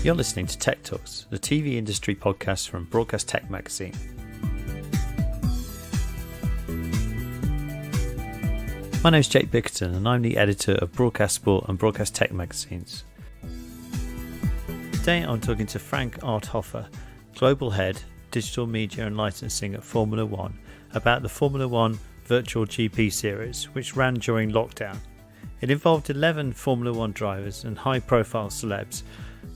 You're listening to Tech Talks, the TV industry podcast from Broadcast Tech Magazine. My name's Jake Bickerton and I'm the editor of Broadcast Sport and Broadcast Tech magazines. Today I'm talking to Frank Arthofer, Global Head, Digital Media and Licensing at Formula One, about the Formula One Virtual GP Series, which ran during lockdown. It involved 11 Formula One drivers and high-profile celebs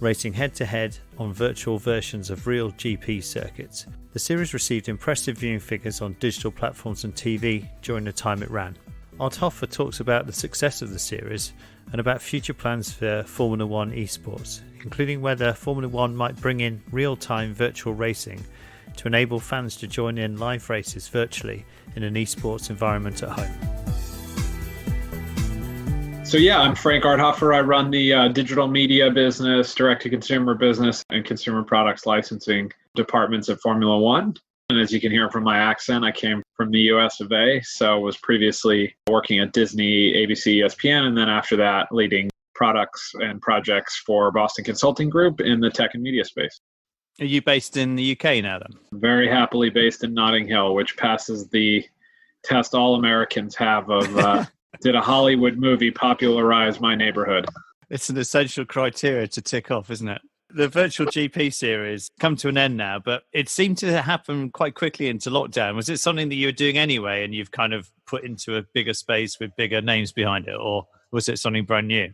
racing head-to-head on virtual versions of real GP circuits. The series received impressive viewing figures on digital platforms and TV during the time it ran. Arthofer talks about the success of the series and about future plans for Formula One esports, including whether Formula One might bring in real-time virtual racing to enable fans to join in live races virtually in an esports environment at home. So I'm Frank Arthofer. I run the digital media business, direct-to-consumer business, and consumer products licensing departments at Formula One. And as you can hear from my accent, I came from the US of A, so was previously working at Disney, ABC, ESPN, and then after that, leading products and projects for Boston Consulting Group in the tech and media space. Are you based in the UK now then? Very happily based in Notting Hill, which passes the test all Americans have of did a Hollywood movie popularize my neighborhood? It's an essential criteria to tick off, isn't it? The virtual GP series come to an end now, but it seemed to happen quite quickly into lockdown. Was it something that you were doing anyway and you've kind of put into a bigger space with bigger names behind it, or was it something brand new?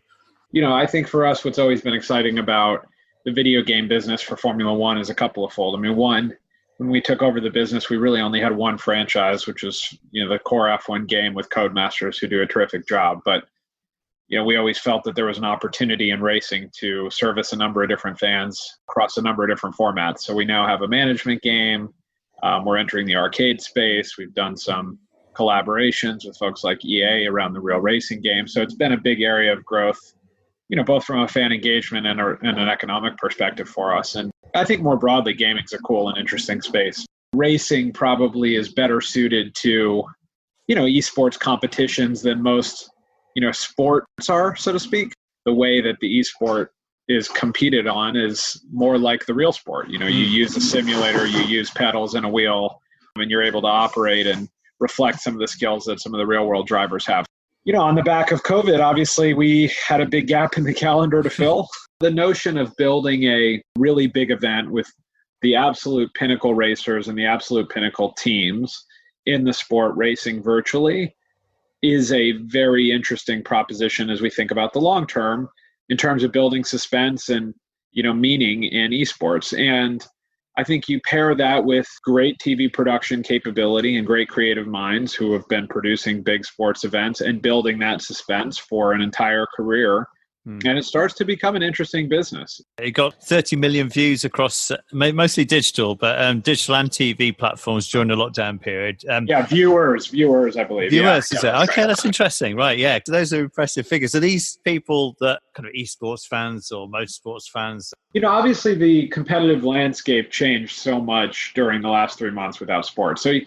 I think for us, what's always been exciting about the video game business for Formula One is a couple of fold. One, when we took over the business, we really only had one franchise, which was, the core F1 game with Codemasters who do a terrific job. But, we always felt that there was an opportunity in racing to service a number of different fans across a number of different formats. So we now have a management game. We're entering the arcade space. We've done some collaborations with folks like EA around the real racing game. So it's been a big area of growth, both from a fan engagement and an economic perspective for us. And I think more broadly, gaming's a cool and interesting space. Racing probably is better suited to, esports competitions than most, sports are, so to speak. The way that the esport is competed on is more like the real sport. You use a simulator, you use pedals and a wheel, and you're able to operate and reflect some of the skills that some of the real world drivers have. On the back of COVID, obviously, we had a big gap in the calendar to fill. The notion of building a really big event with the absolute pinnacle racers and the absolute pinnacle teams in the sport racing virtually is a very interesting proposition as we think about the long term in terms of building suspense and, meaning in esports. And I think you pair that with great TV production capability and great creative minds who have been producing big sports events and building that suspense for an entire career. And it starts to become an interesting business. It got 30 million views across mostly digital, but digital and TV platforms during the lockdown period. Viewers, I believe. Viewers, is it? Okay, that's interesting. Right, yeah. Those are impressive figures. Are these people that kind of esports fans or motorsports fans? Obviously the competitive landscape changed so much during the last 3 months without sports. So,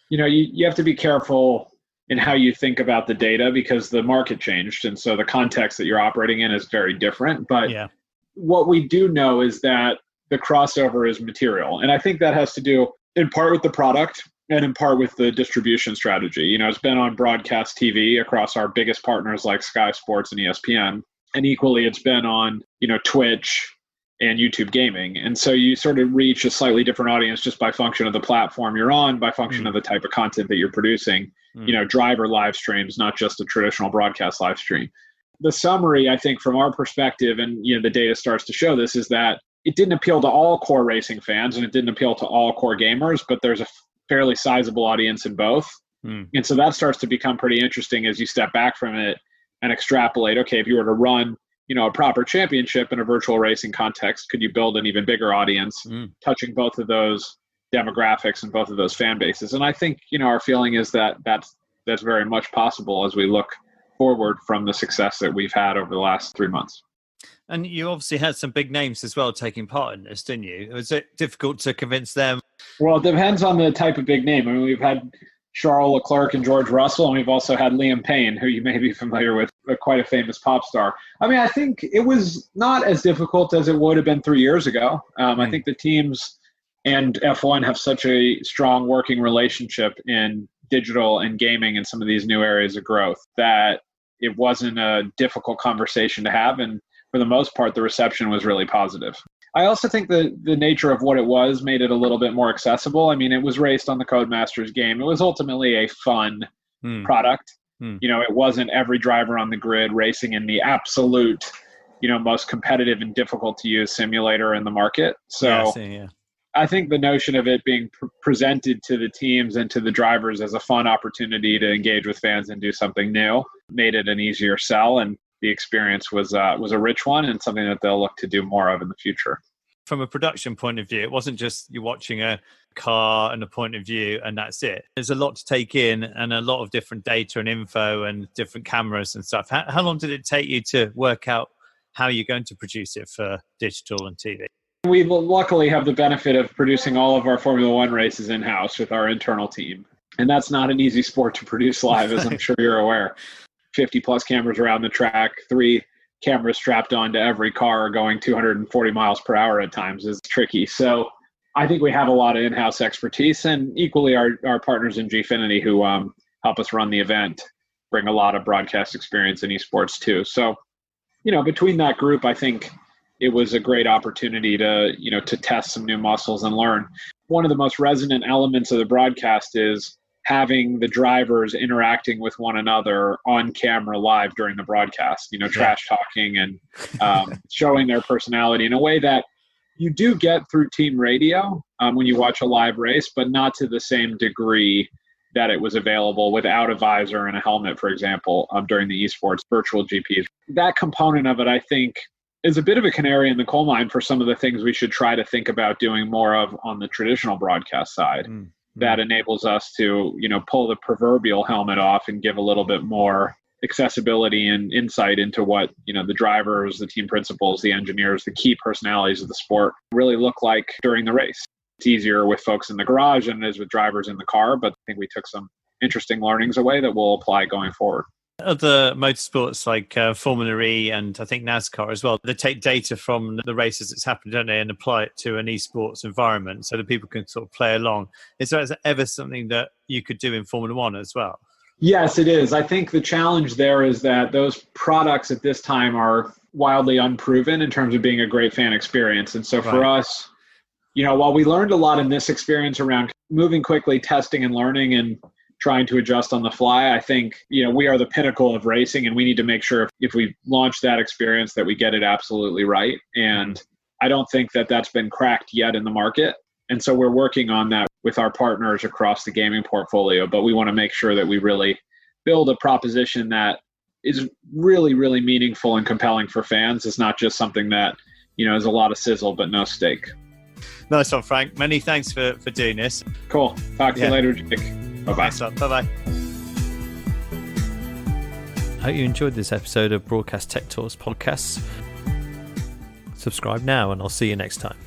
you have to be careful in how you think about the data because the market changed. And so the context that you're operating in is very different. But what we do know is that the crossover is material. And I think that has to do in part with the product and in part with the distribution strategy. It's been on broadcast TV across our biggest partners like Sky Sports and ESPN. And equally, it's been on, Twitch and YouTube gaming. And so you sort of reach a slightly different audience just by function of the platform you're on, by function of the type of content that you're producing. Driver live streams, not just a traditional broadcast live stream. The summary, I think, from our perspective, and the data starts to show this, is that it didn't appeal to all core racing fans and it didn't appeal to all core gamers, but there's a fairly sizable audience in both. And so that starts to become pretty interesting as you step back from it and extrapolate, okay, if you were to run, a proper championship in a virtual racing context, could you build an even bigger audience touching both of those demographics and both of those fan bases? And I think, our feeling is that that's very much possible as we look forward from the success that we've had over the last 3 months. And you obviously had some big names as well taking part in this, didn't you? Was it difficult to convince them? Well, it depends on the type of big name. We've had Charles Leclerc and George Russell, and we've also had Liam Payne, who you may be familiar with. quite a famous pop star. I mean, I think it was not as difficult as it would have been 3 years ago. I think the teams and F1 have such a strong working relationship in digital and gaming and some of these new areas of growth that it wasn't a difficult conversation to have. And for the most part, the reception was really positive. I also think the nature of what it was made it a little bit more accessible. I mean, it was raced on the Codemasters game. It was ultimately a fun product. It wasn't every driver on the grid racing in the absolute, most competitive and difficult to use simulator in the market. So I think the notion of it being presented to the teams and to the drivers as a fun opportunity to engage with fans and do something new made it an easier sell. And the experience was a rich one and something that they'll look to do more of in the future. From a production point of view, it wasn't just you're watching a car and a point of view and that's it. There's a lot to take in and a lot of different data and info and different cameras and stuff. How long did it take you to work out how you're going to produce it for digital and TV? We luckily have the benefit of producing all of our Formula One races in-house with our internal team. And that's not an easy sport to produce live, as I'm sure you're aware. 50 plus cameras around the track, 3 cameras strapped onto every car going 240 miles per hour at times is tricky. So I think we have a lot of in-house expertise, and equally our partners in Gfinity who help us run the event bring a lot of broadcast experience in esports too. So, between that group, I think it was a great opportunity to test some new muscles and learn. One of the most resonant elements of the broadcast is having the drivers interacting with one another on camera live during the broadcast, trash talking and showing their personality in a way that you do get through team radio when you watch a live race, but not to the same degree that it was available without a visor and a helmet, for example, during the esports virtual GPs. That component of it, I think, is a bit of a canary in the coal mine for some of the things we should try to think about doing more of on the traditional broadcast side. That enables us to, pull the proverbial helmet off and give a little bit more accessibility and insight into what, the drivers, the team principals, the engineers, the key personalities of the sport really look like during the race. It's easier with folks in the garage than it is with drivers in the car, but I think we took some interesting learnings away that we'll apply going forward. Other motorsports like Formula E and I think NASCAR as well, they take data from the races that's happened, don't they, and apply it to an esports environment so that people can sort of play along. Is there ever something that you could do in Formula One as well? Yes, it is. I think the challenge there is that those products at this time are wildly unproven in terms of being a great fan experience. And so for us, while we learned a lot in this experience around moving quickly, testing and learning and trying to adjust on the fly, I think, we are the pinnacle of racing and we need to make sure if we launch that experience that we get it absolutely right. And I don't think that that's been cracked yet in the market. And so we're working on that with our partners across the gaming portfolio, but we want to make sure that we really build a proposition that is really, really meaningful and compelling for fans. It's not just something that, is a lot of sizzle, but no steak. Nice one, Frank. Many thanks for doing this. Cool. Talk to you later, Jake. Bye-bye. Bye-bye. I hope you enjoyed this episode of Broadcast Tech Talks podcasts. Subscribe now and I'll see you next time.